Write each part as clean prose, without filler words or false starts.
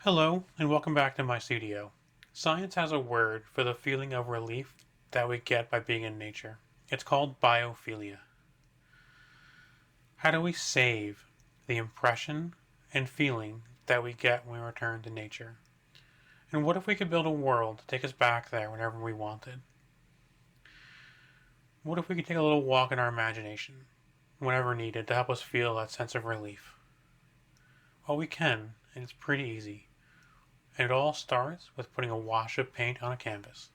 Hello, and welcome back to my studio. Science has a word for the feeling of relief that we get by being in nature. It's called biophilia. How do we save the impression and feeling that we get when we return to nature? And what if we could build a world to take us back there whenever we wanted? What if we could take a little walk in our imagination whenever needed to help us feel that sense of relief? Well, we can, and it's pretty easy. And it all starts with putting a wash of paint on a canvas.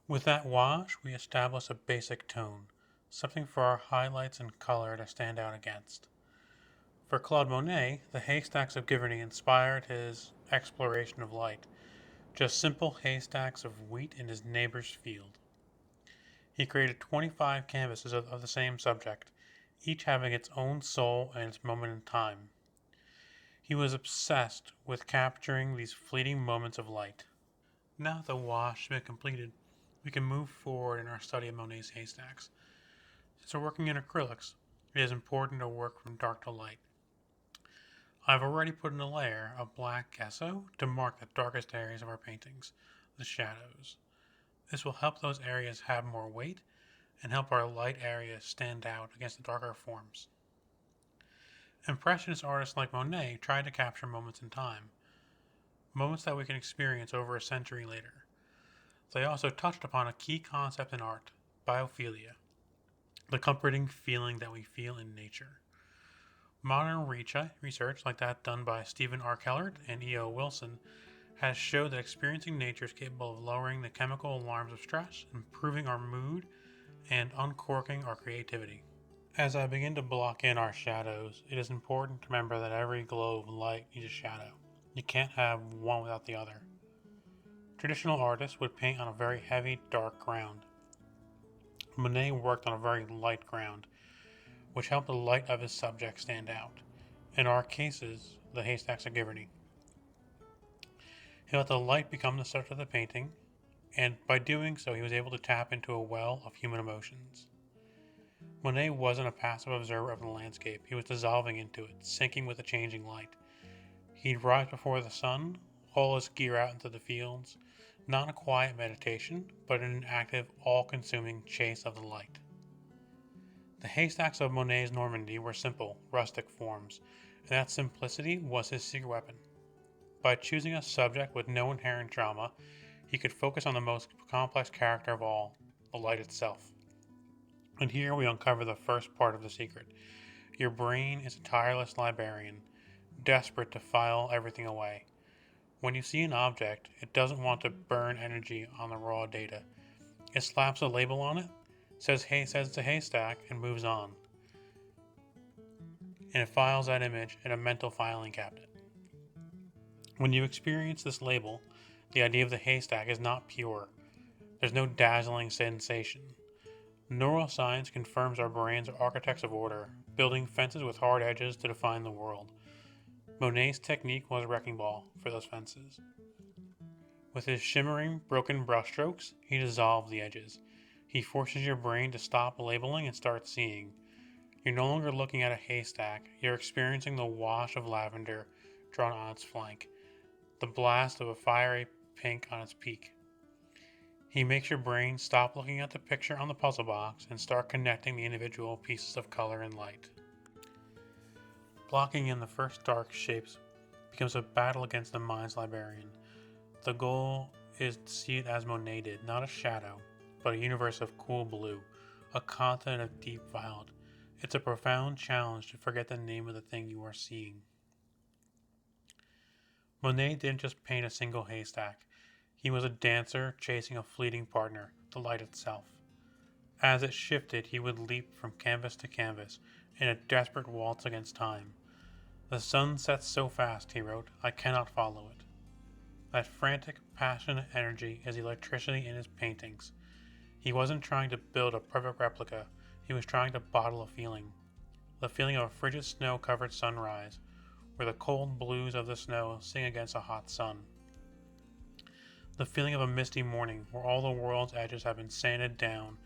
With that wash, we establish a basic tone, something for our highlights and color to stand out against. For Claude Monet, the haystacks of Giverny inspired his exploration of light, just simple haystacks of wheat in his neighbor's field. He created 25 canvases of the same subject, each having its own soul and its moment in time. He was obsessed with capturing these fleeting moments of light. Now that the wash has been completed, we can move forward in our study of Monet's haystacks. Since we're working in acrylics, it is important to work from dark to light. I've already put in a layer of black gesso to mark the darkest areas of our paintings, the shadows. This will help those areas have more weight and help our light areas stand out against the darker forms. Impressionist artists like Monet tried to capture moments in time, moments that we can experience over a century later. They also touched upon a key concept in art, biophilia, the comforting feeling that we feel in nature. Modern research, like that done by Stephen R. Kellert and E.O. Wilson, has showed that experiencing nature is capable of lowering the chemical alarms of stress, improving our mood, and uncorking our creativity. As I begin to block in our shadows, it is important to remember that every glow of light needs a shadow. You can't have one without the other. Traditional artists would paint on a very heavy, dark ground. Monet worked on a very light ground, which helped the light of his subject stand out. In our cases, the haystacks of Giverny. He let the light become the subject of the painting, and by doing so, he was able to tap into a well of human emotions. Monet wasn't a passive observer of the landscape, he was dissolving into it, sinking with the changing light. He'd rise before the sun, haul his gear out into the fields, not in a quiet meditation, but in an active, all consuming chase of the light. The haystacks of Monet's Normandy were simple, rustic forms, and that simplicity was his secret weapon. By choosing a subject with no inherent drama, he could focus on the most complex character of all, the light itself. And here we uncover the first part of the secret. Your brain is a tireless librarian, desperate to file everything away. When you see an object, it doesn't want to burn energy on the raw data. It slaps a label on it, says it's a haystack, and moves on. And it files that image in a mental filing cabinet. When you experience this label, the idea of the haystack is not pure. There's no dazzling sensation. Neuroscience confirms our brains are architects of order, building fences with hard edges to define the world. Monet's technique was a wrecking ball for those fences. With his shimmering, broken brushstrokes, he dissolved the edges. He forces your brain to stop labeling and start seeing. You're no longer looking at a haystack, you're experiencing the wash of lavender drawn on its flank, the blast of a fiery pink on its peak. He makes your brain stop looking at the picture on the puzzle box and start connecting the individual pieces of color and light. Blocking in the first dark shapes becomes a battle against the mind's librarian. The goal is to see it as Monet did, not a shadow, but a universe of cool blue, a continent of deep violet. It's a profound challenge to forget the name of the thing you are seeing. Monet didn't just paint a single haystack. He was a dancer chasing a fleeting partner, the light itself. As it shifted, he would leap from canvas to canvas in a desperate waltz against time. The sun sets so fast, he wrote, I cannot follow it. That frantic, passionate energy is the electricity in his paintings. He wasn't trying to build a perfect replica, he was trying to bottle a feeling. The feeling of a frigid snow-covered sunrise, where the cold blues of the snow sing against a hot sun. The feeling of a misty morning where all the world's edges have been sanded down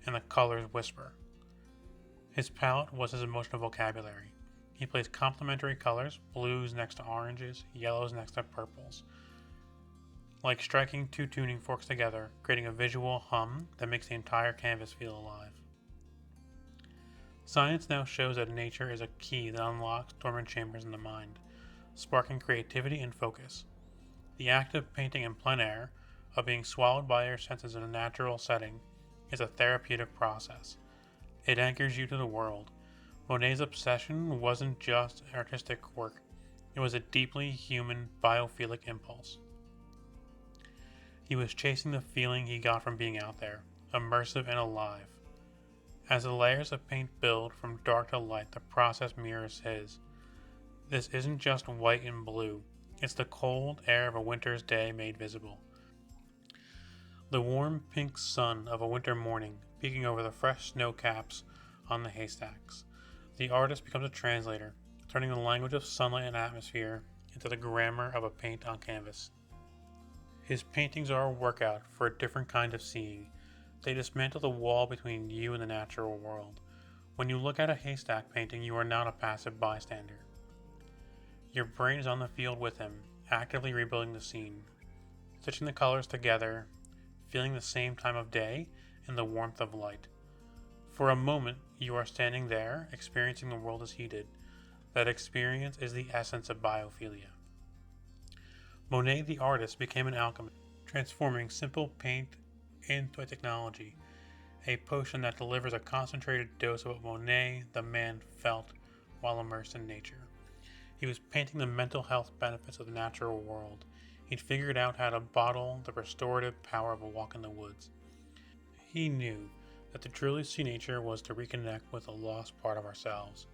and the colors whisper. His palette was his emotional vocabulary. He placed complementary colors, blues next to oranges, yellows next to purples, like striking two tuning forks together, creating a visual hum that makes the entire canvas feel alive. Science now shows that nature is a key that unlocks dormant chambers in the mind, sparking creativity and focus. The act of painting in plein air, of being swallowed by your senses in a natural setting, is a therapeutic process. It anchors you to the world. Monet's obsession wasn't just artistic work, it was a deeply human biophilic impulse. He was chasing the feeling he got from being out there, immersive and alive. As the layers of paint build from dark to light, the process mirrors his. This isn't just white and blue, it's the cold air of a winter's day made visible. The warm pink sun of a winter morning peeking over the fresh snow caps on the haystacks. The artist becomes a translator, turning the language of sunlight and atmosphere into the grammar of a paint on canvas. His paintings are a workout for a different kind of seeing. They dismantle the wall between you and the natural world. When you look at a haystack painting, you are not a passive bystander. Your brain is on the field with him, actively rebuilding the scene, stitching the colors together, feeling the same time of day and the warmth of light. For a moment, you are standing there, experiencing the world as he did. That experience is the essence of biophilia. Monet the artist became an alchemist, transforming simple paint into a technology, a potion that delivers a concentrated dose of what Monet, the man, felt while immersed in nature. He was painting the mental health benefits of the natural world. He'd figured out how to bottle the restorative power of a walk in the woods. He knew that to truly see nature was to reconnect with a lost part of ourselves,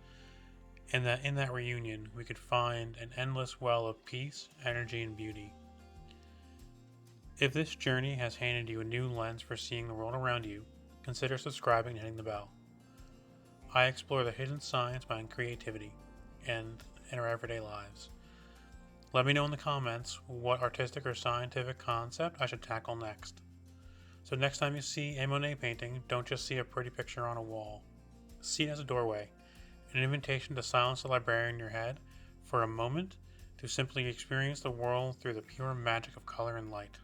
and that in that reunion we could find an endless well of peace, energy, and beauty. If this journey has handed you a new lens for seeing the world around you, consider subscribing and hitting the bell. I explore the hidden science behind creativity and in our everyday lives. Let me know in the comments what artistic or scientific concept I should tackle next. So next time you see a Monet painting, don't just see a pretty picture on a wall. See it as a doorway, an invitation to silence the librarian in your head for a moment, to simply experience the world through the pure magic of color and light.